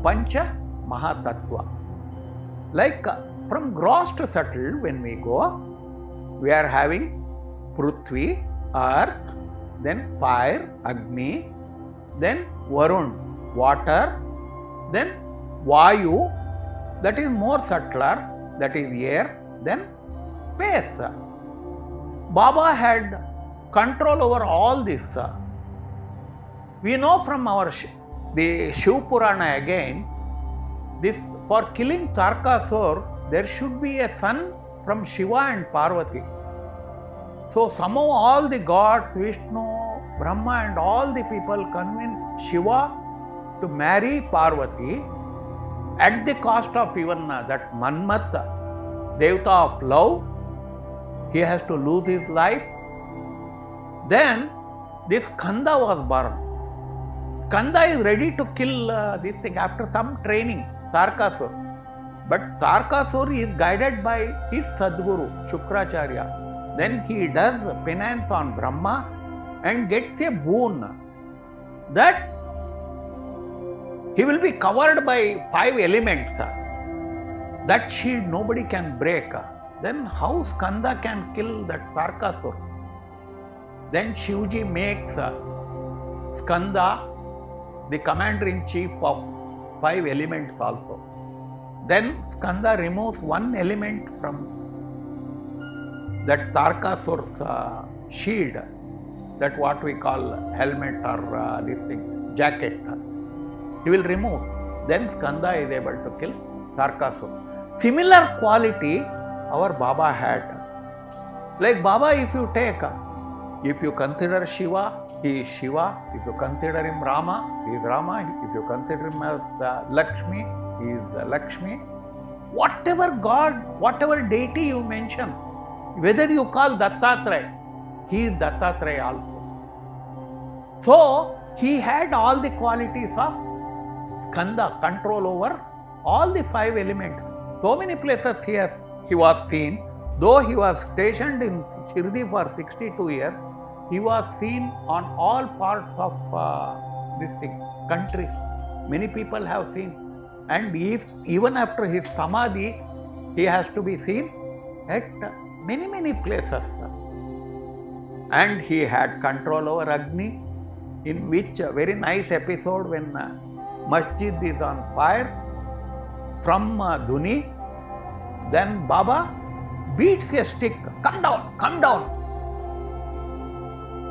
Pancha Mahatattva. Like from gross to subtle, when we go, we are having Prithvi, earth, then fire, Agni, then Varun, water, then Vayu, that is more subtler, that is air, then space. Baba had control over all this. We know from the Shiv Purana again, this for killing Tarkasur, there should be a son from Shiva and Parvati. So somehow all the gods, Vishnu, Brahma and all the people convinced Shiva to marry Parvati at the cost of even that Manmat, Devta of love. He has to lose his life. Then this Skanda was born. Skanda is ready to kill this thing after some training, Tarkasur. But Tarkasur is guided by his Sadguru, Shukracharya. Then he does penance on Brahma and gets a boon that he will be covered by 5 elements. That shield nobody can break. Then how Skanda can kill that Tarkasur? Then Shivji makes Skanda the commander-in-chief of 5 elements also. Then Skanda removes 1 element from that Tarkasur's shield, that what we call helmet or this thing, jacket. He will remove. Then Skanda is able to kill Tarkasur. Similar quality our Baba had. Like Baba, if you take, if you consider Shiva, he is Shiva. If you consider him Rama, he is Rama. If you consider him as Lakshmi, he is Lakshmi. Whatever God, whatever deity you mention, whether you call Dattatreya, he is Dattatreya also. So, he had all the qualities of Skanda, control over all the 5 elements. So many places he was seen. Though he was stationed in Shirdi for 62 years, he was seen on all parts of this thing, country. Many people have seen. And even after his Samadhi, he has to be seen at many places. And he had control over Agni, in which a very nice episode when masjid is on fire from Dhuni, then Baba beats a stick, come down, come down.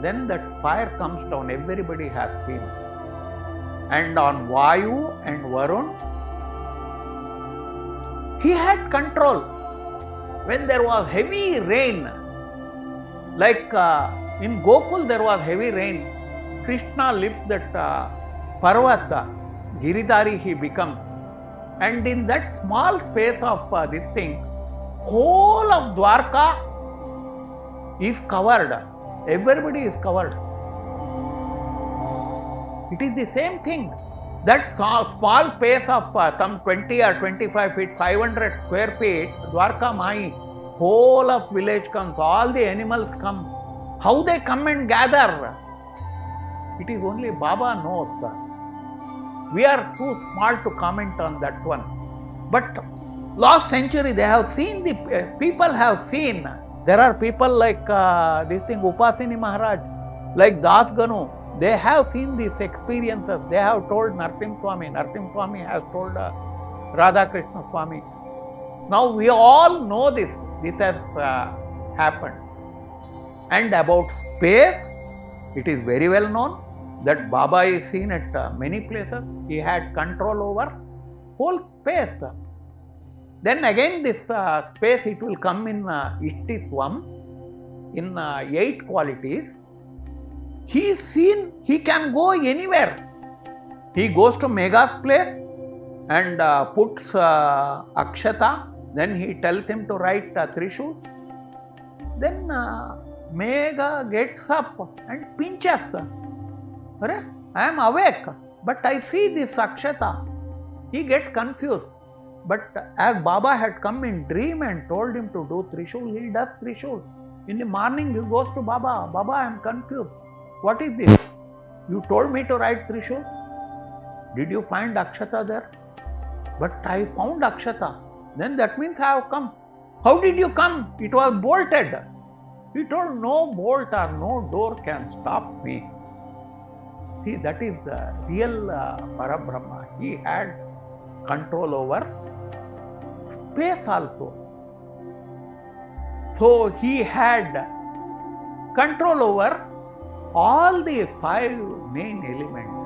Then that fire comes down, everybody has seen. And on Vayu and Varun, he had control. When there was heavy rain, like in Gokul there was heavy rain, Krishna lifts that Parvata, Giridhari he becomes. And in that small space of this thing, whole of Dwarka is covered. Everybody is covered. It is the same thing. That small space of some 20 or 25 feet, 500 square feet, Dwarka Mai, whole of village comes, all the animals come. How they come and gather? It is only Baba knows. We are too small to comment on that one. But last century they have seen, the people have seen. There are people like this thing, Upasini Maharaj, like Das Ganu. They have seen these experiences. They have told Narsimha Swami. Narsimha Swami has told Radha Krishna Swami. Now we all know this. This has happened. And about space, it is very well known that Baba is seen at many places. He had control over whole space. Then again this space, it will come in Ishtitvam, in 8 qualities. He is seen, he can go anywhere. He goes to Megha's place and puts Akshata. Then he tells him to write Trishul. Then Megha gets up and pinches. I am awake, but I see this Akshata. He gets confused. But as Baba had come in dream and told him to do Trishul, he does Trishul. In the morning he goes to Baba. Baba, I am confused. What is this? You told me to write Trishul. Did you find Akshata there? But I found Akshata. Then that means I have come. How did you come? It was bolted. He told, no bolt or no door can stop me. See, that is the real Parabrahma. He had control over space also. So he had control over all the 5 main elements.